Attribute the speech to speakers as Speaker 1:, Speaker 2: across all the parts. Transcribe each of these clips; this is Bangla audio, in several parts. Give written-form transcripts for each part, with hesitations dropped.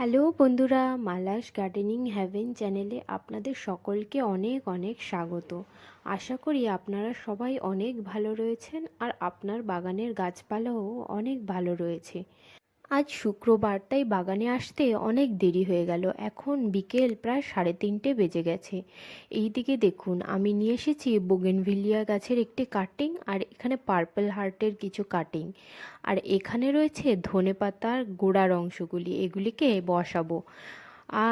Speaker 1: হ্যালো বন্ধুরা, মালাস গার্ডেনিং হ্যাভেন চ্যানেলে আপনাদের সকলকে অনেক অনেক স্বাগত। আশা করি আপনারা সবাই অনেক ভালো রয়েছেন আর আপনার বাগানের গাছপালাও অনেক ভালো রয়েছে। আজ শুক্রবার, তাই বাগানে আসতে অনেক দেরি হয়ে গেল। এখন বিকেল প্রায় 3:30 বেজে গেছে। এই দিকে দেখুন, আমি নিয়ে এসেছি বোগেনভিলিয়া গাছের একটি কাটিং, আর এখানে পার্পল হার্টের কিছু কাটিং, আর এখানে রয়েছে ধনেপাতার গোড়ার অংশগুলি, এগুলিকে বসাবো।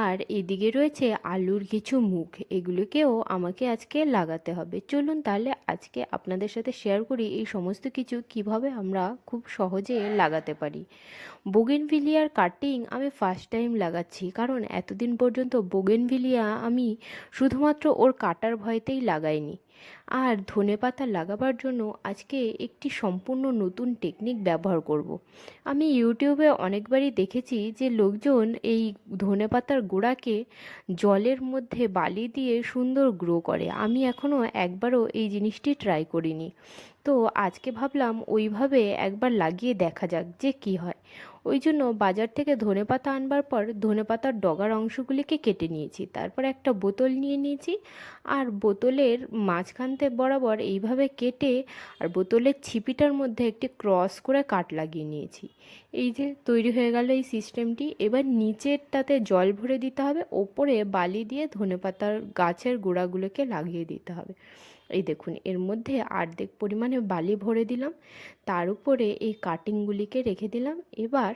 Speaker 1: আর এদিকে রয়েছে আলুর কিছু মুখ, এগুলোকেও আমাকে আজকে লাগাতে হবে। চলুন তাহলে আজকে আপনাদের সাথে শেয়ার করি এই সমস্ত কিছু কিভাবে আমরা খুব সহজে লাগাতে পারি। বোগেনভিলিয়ার কাটিং আমি ফার্স্ট টাইম লাগাচ্ছি, কারণ এতদিন পর্যন্ত বোগেনভিলিয়া আমি শুধুমাত্র ওর কাটার ভয়তেই লাগাইনি। আর ধনেপাতা লাগাবার জন্য আজকে একটি সম্পূর্ণ নতুন টেকনিক ব্যবহার করব। আমি ইউটিউবে অনেকবারই দেখেছি যে লোকজন এই ধনেপাতার গোড়াকে জলের মধ্যে বালি দিয়ে সুন্দর গ্রো করে। আমি এখনও একবারও এই জিনিসটি ট্রাই করিনি। তো আজকে ভাবলাম ওইভাবে একবার লাগিয়ে দেখা যাক যে কি হয়। ওই জন্য বাজার থেকে ধনেপাতা আনবার পর ধনেপাতার ডগার অংশগুলিকে কেটে নিয়েছি, তারপর একটা বোতল নিয়ে নিয়েছি, আর বোতলের মাঝখানতে বরাবর এইভাবে কেটে আর বোতলের ছিপিটার মধ্যে একটি ক্রস করে কাট লাগিয়ে নিয়েছি। এই যে তৈরি হয়ে গেল এই সিস্টেমটি। এবার নিচেরটাতে জল ভরে দিতে হবে, ওপরে বালি দিয়ে ধনেপাতার গাছের গোড়াগুলোকে লাগিয়ে দিতে হবে। এই দেখুন, এর মধ্যে অর্ধেক পরিমাণে বালি ভরে দিলাম, তার উপরে এই কাটিংগুলিকে রেখে দিলাম। এবার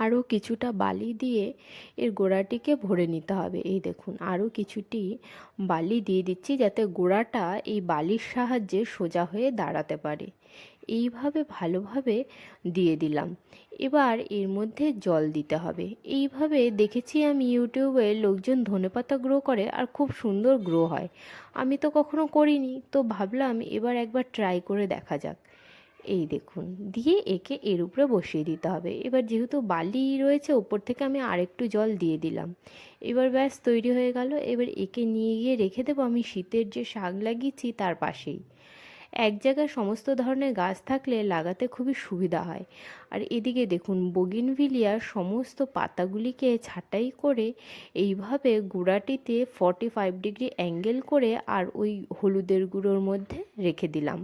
Speaker 1: আরও কিছুটা বালি দিয়ে এর গোড়াটিকে ভরে নিতে হবে। এই দেখুন, আরও কিছুটি বালি দিয়ে দিচ্ছি যাতে গোড়াটা এই বালির সাহায্যে সোজা হয়ে দাঁড়াতে পারে। এইভাবে ভালোভাবে দিয়ে দিলাম। এবার এর মধ্যে জল দিতে হবে। এইভাবে দেখেছি আমি ইউটিউবে লোকজন ধনেপাতা গ্রো করে আর খুব সুন্দর গ্রো হয়। আমি তো কখনো করিনি, তো ভাবলাম এবার একবার ট্রাই করে দেখা যাক। এই দেখুন, দিয়ে একে এর উপরে বসিয়ে দিতে হবে। এবার যেহেতু বালি রয়েছে, ওপর থেকে আমি আরেকটু জল দিয়ে দিলাম। এবার ব্যাস তৈরি হয়ে গেল। এবার একে নিয়ে গিয়ে রেখে দেবো আমি শীতের যে শাক লাগিয়েছি তার পাশেই। এক জায়গায় সমস্ত ধরনের গাছ থাকলে লাগাতে খুবই সুবিধা হয়। আর এদিকে দেখুন, বোগেনভিলিয়ার সমস্ত পাতাগুলিকে ছাঁটাই করে এইভাবে গুঁড়াটিতে 45 ডিগ্রি অ্যাঙ্গেল করে আর ওই হলুদের গুঁড়োর মধ্যে রেখে দিলাম।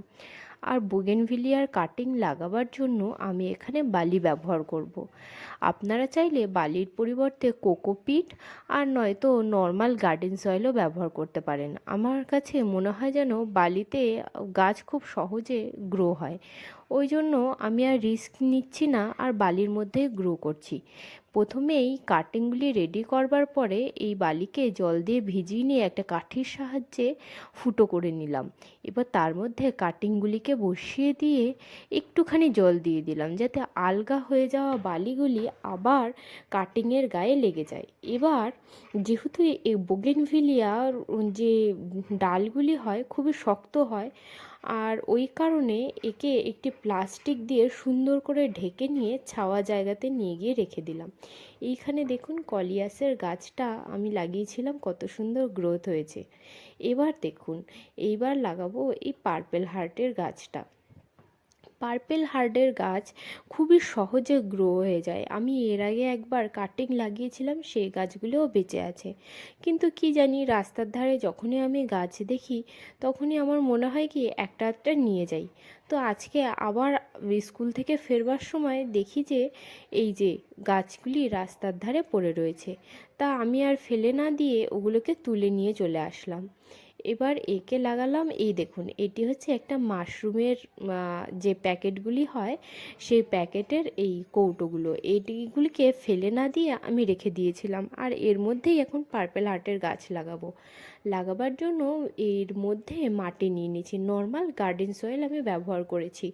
Speaker 1: আর বোগেনভিলিয়ার কাটিং লাগাবার জন্য আমি এখানে বালি ব্যবহার করব। আপনারা চাইলে বালির পরিবর্তে কোকোপিট আর নয়তো নর্মাল গার্ডেন সয়েলও ব্যবহার করতে পারেন। আমার কাছে মনে হয় যেন বালিতে গাছ খুব সহজে গ্রো হয়, ওই জন্য আমি আর রিস্ক নিচ্ছি না, আর বালির মধ্যেই গ্রো করছি। প্রথমে এই কাটিংগুলি রেডি করবার পরে এই বালিকে জল দিয়ে ভিজিয়ে নিয়ে একটা কাঠির সাহায্যে ফুটো করে নিলাম। এবার তার মধ্যে কাটিংগুলিকে বসিয়ে দিয়ে একটুখানি জল দিয়ে দিলাম যাতে আলগা হয়ে যাওয়া বালিগুলি আবার কাটিংয়ের গায়ে লেগে যায়। এবার যেহেতু এই বোগেনভিলিয়ার যে ডালগুলি হয় খুবই শক্ত হয়, আর ওই কারণে একে একটি প্লাস্টিক দিয়ে সুন্দর করে ঢেকে নিয়ে ছাওয়া জায়গাতে নিয়ে গিয়ে রেখে দিলাম। এইখানে দেখুন, কলিয়াসের গাছটা আমি লাগিয়েছিলাম, কত সুন্দর গ্রোথ হয়েছে। এবার দেখুন, এইবার লাগাবো এই পার্পেল হার্টের গাছটা। পার্পেল হার্টের গাছ খুবই সহজে গ্রো হয়ে যায়। আমি এর আগে একবার কাটিং লাগিয়েছিলাম, সেই গাছগুলোও বেঁচে আছে। কিন্তু কি জানি, রাস্তার ধারে যখনই আমি গাছ দেখি তখনই আমার মনে হয় কি একটা একটা নিয়ে যাই। তো আজকে আবার স্কুল থেকে ফেরবার সময় দেখি যে এই যে গাছগুলি রাস্তার ধারে পড়ে রয়েছে, তা আমি আর ফেলে না দিয়ে ওগুলোকে তুলে নিয়ে চলে আসলাম। এবার একে লাগালাম। এই দেখুন, এটি হচ্ছে একটা মাশরুমের যে প্যাকেটগুলি হয় সেই প্যাকেটের এই কৌটোগুলো, এইগুলিকে ফেলে না দিয়ে আমি রেখে দিয়েছিলাম। আর এর মধ্যেই এখন পার্পেল হার্টের গাছ লাগাবার জন্য এর মধ্যে মাটি নিয়ে নিয়েছি। নর্মাল গার্ডেন সয়েল আমি ব্যবহার করেছি,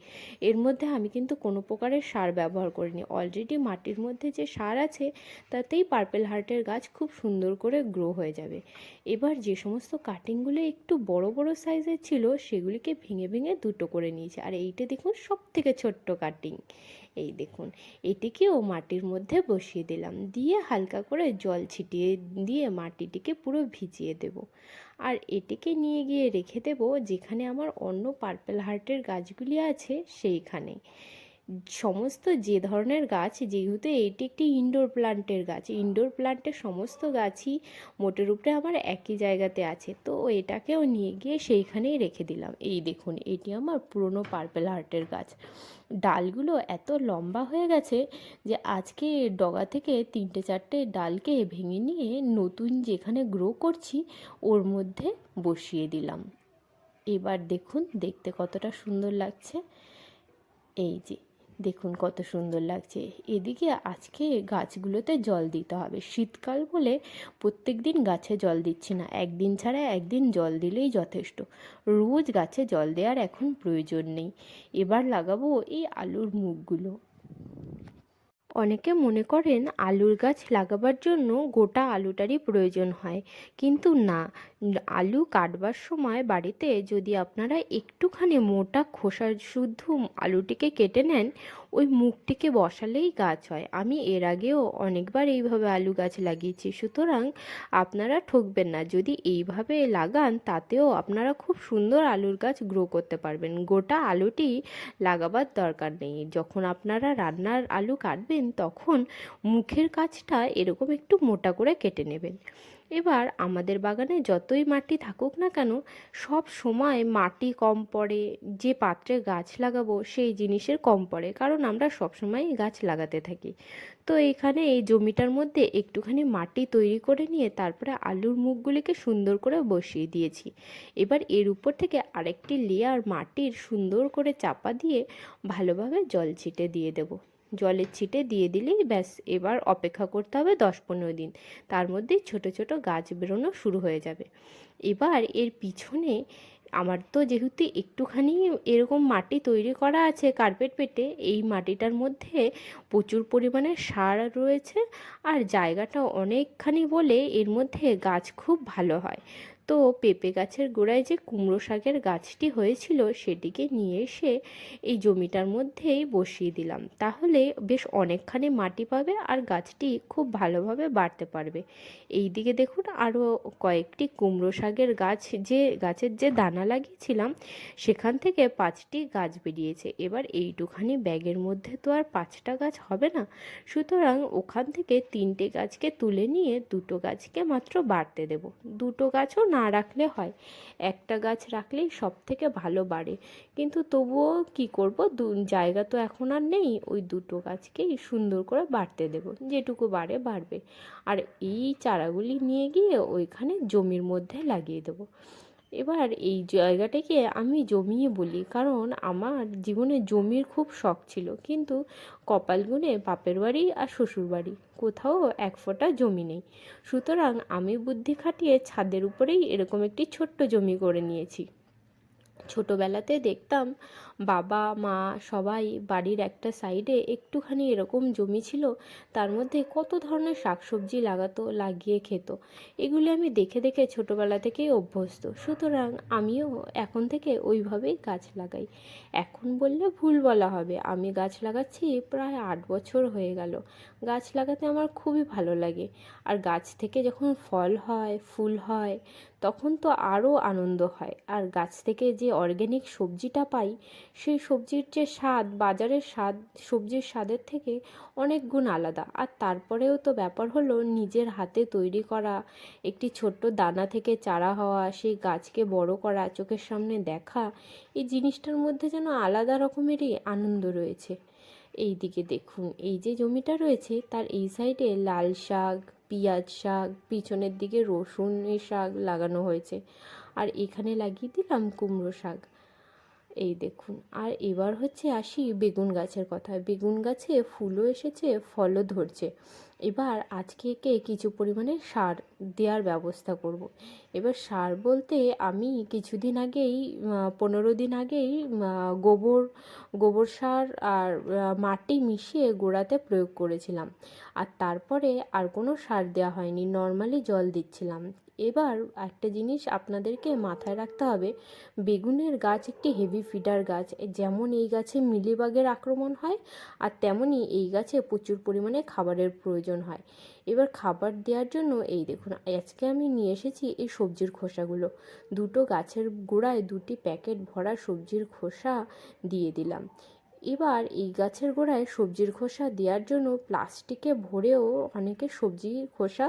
Speaker 1: এর মধ্যে আমি কিন্তু কোনো প্রকারের সার ব্যবহার করিনি। অলরেডি মাটির মধ্যে যে সার আছে তাতেই পার্পেল হার্টের গাছ খুব সুন্দর করে গ্রো হয়ে যাবে। এবার যে সমস্ত কাটিংগুলো একটু বড় বড় সাইজের ছিল সেগুলিকে ভেঙে ভেঙে দুটো করে নিয়েছি। আর এইটা দেখুন, সব থেকে ছোট্ট কাটিং। এই দেখুন, এটিকেও মাটির মধ্যে বসিয়ে দিলাম, দিয়ে হালকা করে জল ছিটিয়ে দিয়ে মাটিটিকে পুরো ভিজিয়ে দেব। আর এটিকে নিয়ে গিয়ে রেখে দেব যেখানে আমার অন্য পার্পেল হার্টের গাছগুলি আছে সেইখানে। সমস্ত যে ধরনের গাছ, যেহেতু এটি একটি ইনডোর প্লান্টের গাছ, ইনডোর প্লান্টের সমস্ত গাছই মোটের উপরে আমার একই জায়গাতে আছে, তো এটাকেও নিয়ে গিয়ে সেইখানেই রেখে দিলাম। এই দেখুন, এটি আমার পুরনো পার্পেল হার্টের গাছ। ডালগুলো এত লম্বা হয়ে গেছে যে আজকে ডগা থেকে 3-4টে ডালকে ভেঙে নিয়ে নতুন যেখানে গ্রো করছি ওর মধ্যে বসিয়ে দিলাম। এবার দেখুন দেখতে কতটা সুন্দর লাগছে। এই যে দেখুন কত সুন্দর লাগছে। এদিকে আজকে গাছগুলোতে জল দিতে হবে, শীতকাল বলে প্রত্যেক দিন গাছে জল দিচ্ছি না, একদিন ছাড়া একদিন জল দিলেই যথেষ্ট। রোজ গাছে জল দেওয়ার এখন প্রয়োজন নেই। এবার লাগাবো এই আলুর মুখগুলো। অনেকে মনে করেন আলুর গাছ লাগাবার জন্য গোটা আলুটারই প্রয়োজন হয়, কিন্তু না। আলু কাটবার সময় বাড়িতে যদি আপনারা একটুখানি মোটা খোসা শুদ্ধ আলুটিকে কেটে নেন, ওই মুখটিকে বসালেই গাছ হয়। আমি এর আগেও অনেকবার এইভাবে আলু গাছ লাগিয়েছি, সুতরাং আপনারা ঠকবেন না। যদি এইভাবে লাগান তাতেও আপনারা খুব সুন্দর আলুর গাছ গ্রো করতে পারবেন। গোটা আলুটি লাগাবার দরকার নেই। যখন আপনারা রান্নার আলু কাটবেন তখন মুখের কাছটা এরকম একটু মোটা করে কেটে নেবেন। এবার আমাদের বাগানে যতই মাটি থাকুক না কেন, সব সময় মাটি কম পড়ে, যে পাত্রে গাছ লাগাবো সেই জিনিসের কম পড়ে, কারণ আমরা সব সময় গাছ লাগাতে থাকি। তো এখানে এই জমিটার মধ্যে একটুখানি মাটি তৈরি করে নিয়ে তারপরে আলুর মুখগুলিকে সুন্দর করে বসিয়ে দিয়েছি। এবার এর উপর থেকে আরেকটি লেয়ার মাটির সুন্দর করে চাপা দিয়ে ভালোভাবে জল ছিটে দিয়ে দেবো। জলের ছিটে দিয়ে দিলেই ব্যাস, এবার অপেক্ষা করতে হবে 10-15 দিন, তার মধ্যেই ছোট ছোট গাছ বেরোনো শুরু হয়ে যাবে। এবার এর পিছনে আমার তো যেহেতু একটুখানি এরকম মাটি তৈরি করা আছে কার্পেট পেতে, এই মাটিটার মধ্যে প্রচুর পরিমাণে সার রয়েছে আর জায়গাটা অনেকখানি বলে এর মধ্যে গাছ খুব ভালো হয়। তো পেঁপে গাছের গোড়ায় যে কুমড়ো শাকের গাছটি হয়েছিল সেটিকে নিয়ে এসে এই জমিটার মধ্যেই বসিয়ে দিলাম, তাহলে বেশ অনেকখানি মাটি পাবে আর গাছটি খুব ভালোভাবে বাড়তে পারবে। এই দিকে দেখুন আরও কয়েকটি কুমড়ো শাকের গাছ, যে গাছের যে দানা লাগিয়েছিলাম সেখান থেকে 5টি গাছ বেরিয়েছে। এবার এইটুখানি ব্যাগের মধ্যে তো আর 5টা গাছ হবে না, সুতরাং ওখান থেকে 3টে গাছকে তুলে নিয়ে 2টো গাছকে মাত্র বাড়তে দেব। 2টো গাছও না রাখলে হয়, একটা গাছ রাখলেই সব থেকে ভালো বাড়ে, কিন্তু তবুও কি করব, জায়গা তো এখন আর নেই, ওই 2টো গাছকেই সুন্দর করে বাড়তে দেব, যেটুকু বাড়ে বাড়বে। আর এই চারাগুলি নিয়ে গিয়ে ওইখানে জমির মধ্যে লাগিয়ে দেবো। এবার এই জায়গাটাকে আমি জমিয়ে বলি, কারণ আমার জীবনে জমির খুব শখ ছিল, কিন্তু কপাল গুণে বাপের বাড়ি আর শ্বশুর বাড়ি কোথাও এক ফোঁটা জমি নেই, সুতরাং আমি বুদ্ধি খাটিয়ে ছাদের উপরেই এরকম একটি ছোট্ট জমি করে নিয়েছি। ছোটোবেলাতে দেখতাম বাবা মা সবাই বাড়ির একটা সাইডে একটুখানি এরকম জমি ছিল, তার মধ্যে কত ধরনের শাকসবজি লাগাতো, লাগিয়ে খেত। এগুলি আমি দেখে দেখে ছোটোবেলা থেকেই অভ্যস্ত, সুতরাং আমিও এখন থেকে ওইভাবেই গাছ লাগাই। এখন বললে ভুল বলা হবে, আমি গাছ লাগাচ্ছি প্রায় 8 বছর হয়ে গেল। গাছ লাগাতে আমার খুবই ভালো লাগে, আর গাছ থেকে যখন ফল হয় ফুল হয় তখন তো আরও আনন্দ হয়। আর গাছ থেকে যে অর্গ্যানিক সবজিটা পাই, সেই সবজির যে স্বাদ, বাজারের স্বাদ সবজির স্বাদের থেকে অনেক গুণ আলাদা। আর তারপরেও তো ব্যাপার হলো নিজের হাতে তৈরি করা, একটি ছোট্ট দানা থেকে চারা হওয়া, সেই গাছকে বড় করা, চোখের সামনে দেখা, এই জিনিসটার মধ্যে যেন আলাদা রকমেরই আনন্দ রয়েছে। এই দিকে দেখুন, এই যে জমিটা রয়েছে তার এই সাইডে লাল শাক, পিঁয়াজ শাক, পিছনের দিকে রসুনের শাক লাগানো হয়েছে, আর এখানে লাগিয়ে দিলাম কুমড়ো শাক। এই দেখুন, আর এবার হচ্ছে আসি বেগুন গাছের কথা। বেগুন গাছে ফুলও এসেছে, ফলও ধরছে। এবার আজকে একে কিছু পরিমাণে সার দেওয়ার ব্যবস্থা করব। এবার সার বলতে আমি কিছুদিন আগেই 15 দিন আগেই গোবর সার আর মাটি মিশিয়ে গোড়াতে প্রয়োগ করেছিলাম, আর তারপরে আর কোনো সার দেওয়া হয়নি, নর্মালি জল দিচ্ছিলাম। এবার একটা জিনিস আপনাদেরকে মাথায় রাখতে হবে, বেগুনের গাছ একটি হেভি ফিডার গাছ। যেমন এই গাছে মিলিবাগের আক্রমণ হয়, আর তেমনই এই গাছে প্রচুর পরিমাণে খাবারের প্রয়োজন হয়। এবার খাবার দেওয়ার জন্য এই দেখুন আজকে আমি নিয়ে এসেছি এই সবজির খোসাগুলো। 2টো গাছের গোড়ায় 2টি প্যাকেট ভরা সবজির খোসা দিয়ে দিলাম। এবার এই গাছের গোড়ায় সবজির খোসা দেওয়ার জন্য প্লাস্টিকে ভরেও অনেকে সবজির খোসা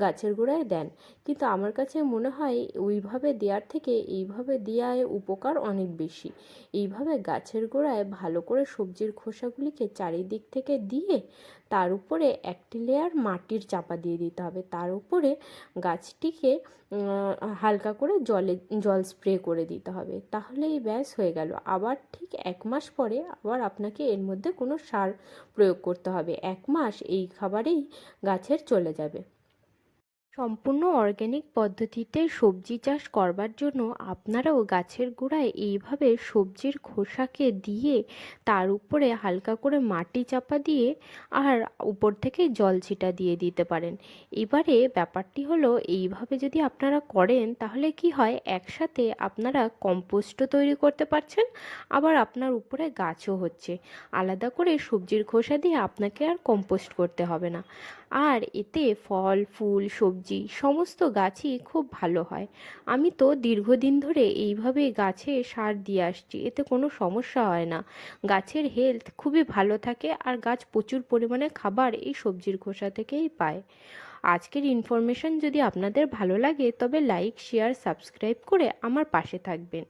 Speaker 1: গাছের গোড়ায় দেন, কিন্তু আমার কাছে মনে হয় ওইভাবে দেওয়ার থেকে এইভাবে দেওয়ায় উপকার অনেক বেশি। এইভাবে গাছের গোড়ায় ভালো করে সবজির খোসাগুলিকে চারিদিক থেকে দিয়ে তার উপরে একটি লেয়ার মাটির চাপা দিয়ে দিতে হবে। তার উপরে গাছটিকে হালকা করে জল স্প্রে করে দিতে হবে, তাহলেই ব্যাস হয়ে গেল। আবার ঠিক 1 মাস পরে আবার আপনাকে এর মধ্যে কোনো সার প্রয়োগ করতে হবে। 1 মাস এই খাবারেই গাছের চলে যাবে। সম্পূর্ণ অর্গ্যানিক পদ্ধতিতে সবজি চাষ করবার জন্য আপনারাও গাছের গোড়ায় এইভাবে সবজির খোসাকে দিয়ে তার উপরে হালকা করে মাটি চাপা দিয়ে আর উপর থেকে জল ছিটা দিয়ে দিতে পারেন। এবারে ব্যাপারটি হলো, এইভাবে যদি আপনারা করেন তাহলে কি হয়, একসাথে আপনারা কম্পোস্টও তৈরি করতে পারছেন, আবার আপনার উপরে গাছও হচ্ছে। আলাদা করে সবজির খোসা দিয়ে আপনাকে আর কম্পোস্ট করতে হবে না। আর এতে ফল ফুল সবজি সমস্ত গাছই খুব ভালো হয়। আমি তো দীর্ঘদিন ধরে এইভাবে গাছে সার দিয়ে আসছি, এতে কোনো সমস্যা হয় না। গাছের হেলথ খুবই ভালো থাকে আর গাছ প্রচুর পরিমাণে খাবার এই সবজির খোসা থেকেই পায়। আজকের ইনফরমেশন যদি আপনাদের ভালো লাগে তবে লাইক শেয়ার সাবস্ক্রাইব করে আমার পাশে থাকবেন।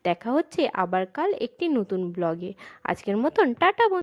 Speaker 1: দেখা হচ্ছে আবার কাল একটি নতুন ব্লগে। আজকের মতন টাটা।